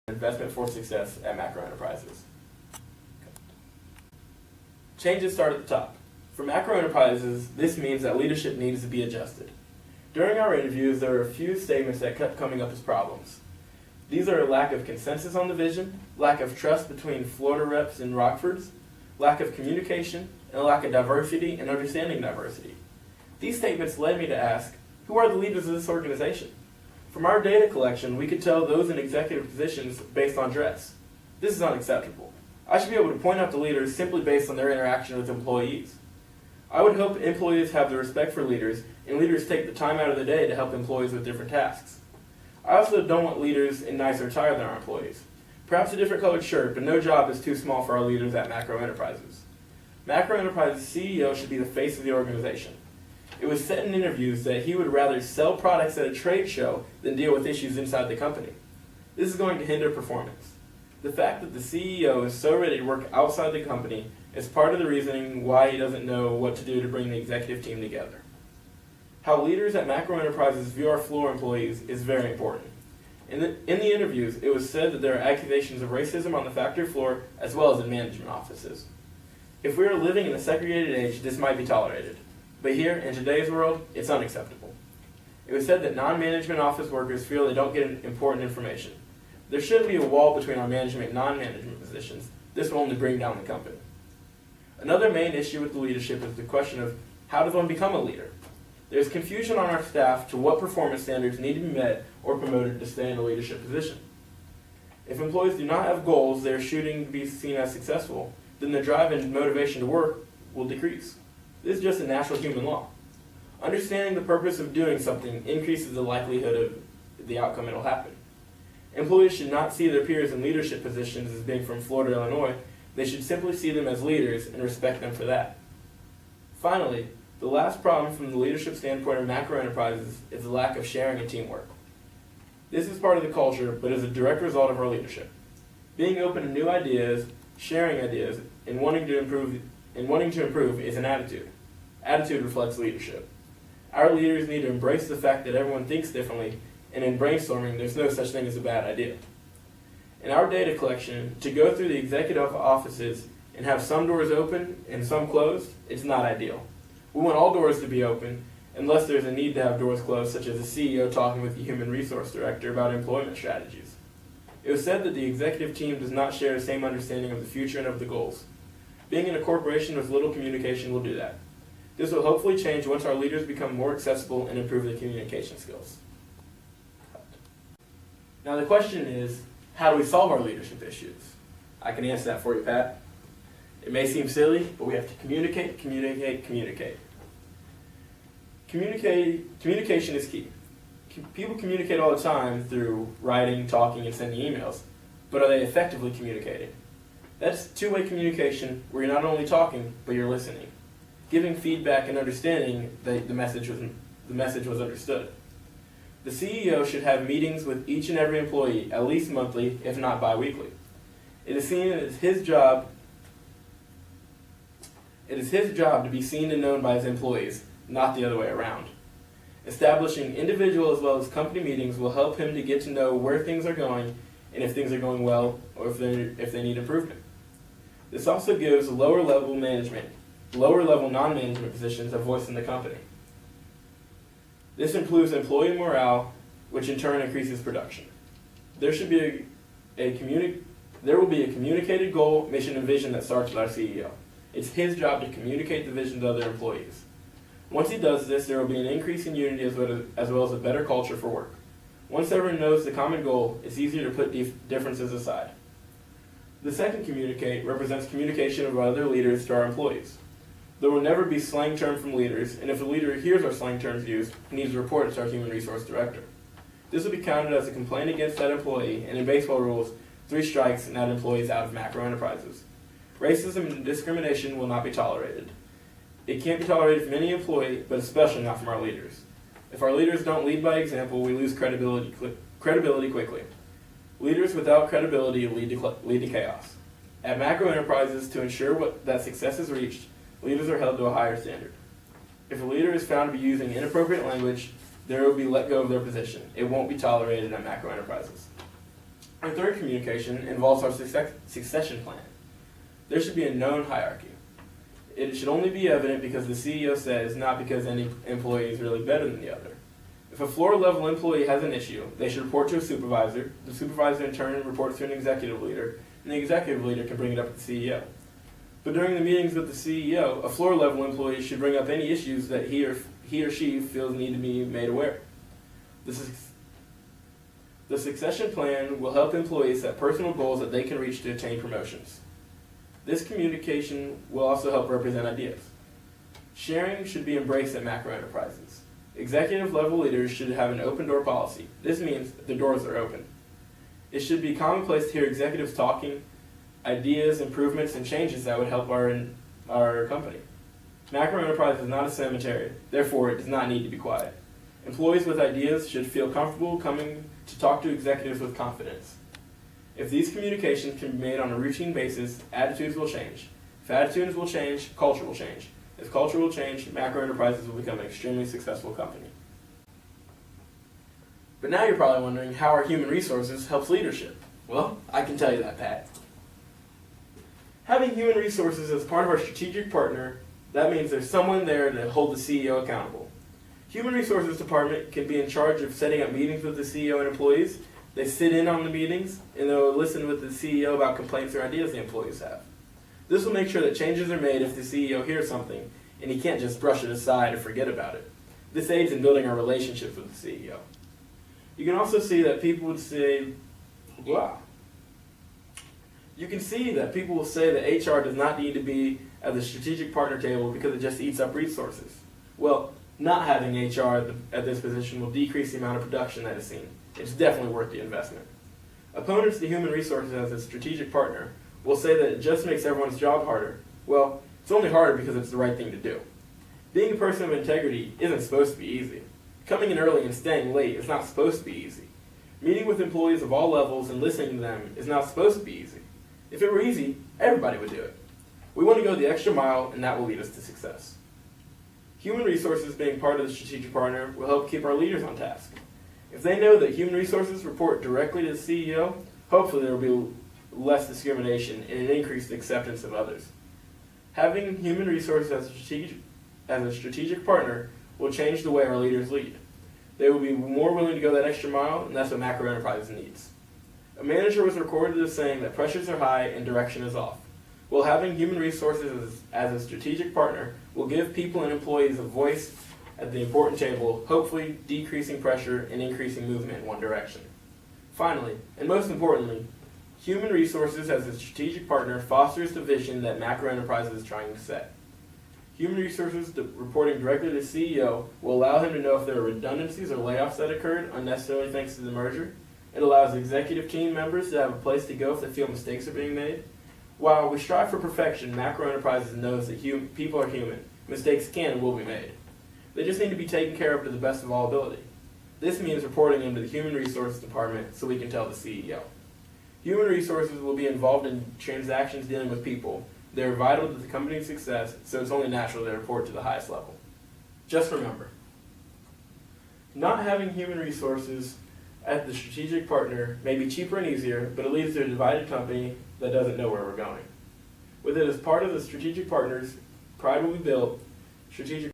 investment for success at Macro Enterprises. Changes start at the top. For Macro Enterprises, this means that leadership needs to be adjusted. During our interviews, there were a few statements that kept coming up as problems. These are a lack of consensus on the vision, lack of trust between Florida reps and Rockfords, lack of communication, and a lack of diversity and understanding diversity. These statements led me to ask, who are the leaders of this organization? From our data collection, we could tell those in executive positions based on dress. This is unacceptable. I should be able to point out the leaders simply based on their interaction with employees. I would hope employees have the respect for leaders, and leaders take the time out of the day to help employees with different tasks. I also don't want leaders in nicer attire than our employees. Perhaps a different colored shirt, but no job is too small for our leaders at Macro Enterprises. Macro Enterprises' CEO should be the face of the organization. It was said in interviews that he would rather sell products at a trade show than deal with issues inside the company. This is going to hinder performance. The fact that the CEO is so ready to work outside the company is part of the reasoning why he doesn't know what to do to bring the executive team together. How leaders at Macro Enterprises view our floor employees is very important. In the interviews, it was said that there are accusations of racism on the factory floor as well as in management offices. If we are living in a segregated age, this might be tolerated. But here, in today's world, it's unacceptable. It was said that non-management office workers feel they don't get important information. There shouldn't be a wall between our management and non-management positions. This will only bring down the company. Another main issue with the leadership is the question of how does one become a leader? There's confusion on our staff to what performance standards need to be met or promoted to stay in a leadership position. If employees do not have goals they are shooting to be seen as successful, then their drive and motivation to work will decrease. This is just a natural human law. Understanding the purpose of doing something increases the likelihood of the outcome it will happen. Employees should not see their peers in leadership positions as being from Florida, Illinois. They should simply see them as leaders and respect them for that. Finally, the last problem from the leadership standpoint of Macro Enterprises is the lack of sharing and teamwork. This is part of the culture, but is a direct result of our leadership. Being open to new ideas, sharing ideas, and wanting to improve is an attitude. Attitude reflects leadership. Our leaders need to embrace the fact that everyone thinks differently, and in brainstorming, there's no such thing as a bad idea. In our data collection, to go through the executive offices and have some doors open and some closed, it's not ideal. We want all doors to be open, unless there's a need to have doors closed, such as the CEO talking with the human resource director about employment strategies. It was said that the executive team does not share the same understanding of the future and of the goals. Being in a corporation with little communication will do that. This will hopefully change once our leaders become more accessible and improve their communication skills. Now the question is, how do we solve our leadership issues? I can answer that for you, Pat. It may seem silly, but we have to communicate. Communication is key. People communicate all the time through writing, talking, and sending emails, but are they effectively communicating? That's two-way communication where you're not only talking, but you're listening, giving feedback and understanding that the message was understood. The CEO should have meetings with each and every employee at least monthly, if not bi-weekly. It is his job to be seen and known by his employees, not the other way around. Establishing individual as well as company meetings will help him to get to know where things are going and if things are going well or if they need improvement. This also gives lower level non-management positions a voice in the company. This improves employee morale, which in turn increases production. There will be a communicated goal, mission, and vision that starts with our CEO. It's his job to communicate the vision to other employees. Once he does this, there will be an increase in unity as well as a better culture for work. Once everyone knows the common goal, it's easier to put differences aside. The second communicate represents communication of other leaders to our employees. There will never be slang terms from leaders, and if a leader hears our slang terms used, he needs to report it to our human resource director. This will be counted as a complaint against that employee, and in baseball rules, 3 strikes and that employee is out of Macro Enterprises. Racism and discrimination will not be tolerated. It can't be tolerated from any employee, but especially not from our leaders. If our leaders don't lead by example, we lose credibility quickly. Leaders without credibility lead to chaos. At Macro Enterprises, to ensure that success is reached, leaders are held to a higher standard. If a leader is found to be using inappropriate language, they will be let go of their position. It won't be tolerated at Macro Enterprises. Our third communication involves our succession plan. There should be a known hierarchy. It should only be evident because the CEO says, not because any employee is really better than the other. If a floor-level employee has an issue, they should report to a supervisor. The supervisor in turn reports to an executive leader, and the executive leader can bring it up to the CEO. But during the meetings with the CEO, a floor-level employee should bring up any issues that he or she feels need to be made aware. The succession plan will help employees set personal goals that they can reach to attain promotions. This communication will also help represent ideas. Sharing should be embraced at macro enterprises. Executive level leaders should have an open door policy. This means the doors are open. It should be commonplace to hear executives talking, ideas, improvements, and changes that would help our company. Macro enterprise is not a cemetery, therefore it does not need to be quiet. Employees with ideas should feel comfortable coming to talk to executives with confidence. If these communications can be made on a routine basis, attitudes will change. If attitudes will change, culture will change. As culture will change, macro enterprises will become an extremely successful company. But now you're probably wondering how our human resources helps leadership. Well, I can tell you that, Pat. Having human resources as part of our strategic partner, that means there's someone there to hold the CEO accountable. Human Resources Department can be in charge of setting up meetings with the CEO and employees. They sit in on the meetings, and they'll listen with the CEO about complaints or ideas the employees have. This will make sure that changes are made if the CEO hears something, and he can't just brush it aside or forget about it. This aids in building our relationship with the CEO. You can also see that people would say, wow. You can see that people will say that HR does not need to be at the strategic partner table because it just eats up resources. Well, not having HR at this position will decrease the amount of production that is seen. It's definitely worth the investment. Opponents to human resources as a strategic partner will say that it just makes everyone's job harder. Well, it's only harder because it's the right thing to do. Being a person of integrity isn't supposed to be easy. Coming in early and staying late is not supposed to be easy. Meeting with employees of all levels and listening to them is not supposed to be easy. If it were easy, everybody would do it. We want to go the extra mile, and that will lead us to success. Human resources being part of the strategic partner will help keep our leaders on task. If they know that human resources report directly to the CEO, hopefully there will be less discrimination and an increased acceptance of others. Having human resources as a strategic partner will change the way our leaders lead. They will be more willing to go that extra mile, and that's what macro enterprise needs. A manager was recorded as saying that pressures are high and direction is off. Well, having human resources as a strategic partner will give people and employees a voice at the important table, hopefully decreasing pressure and increasing movement in one direction. Finally, and most importantly, human resources as a strategic partner fosters the vision that macro enterprises is trying to set. Human resources reporting directly to the CEO will allow him to know if there are redundancies or layoffs that occurred unnecessarily thanks to the merger. It allows executive team members to have a place to go if they feel mistakes are being made. While we strive for perfection, macro enterprises knows that people are human. Mistakes can and will be made. They just need to be taken care of to the best of all ability. This means reporting them to the Human Resources Department so we can tell the CEO. Human resources will be involved in transactions dealing with people. They are vital to the company's success, so it's only natural they report to the highest level. Just remember, not having human resources at the strategic partner may be cheaper and easier, but it leads to a divided company that doesn't know where we're going. With it as part of the strategic partners, pride will be built, strategic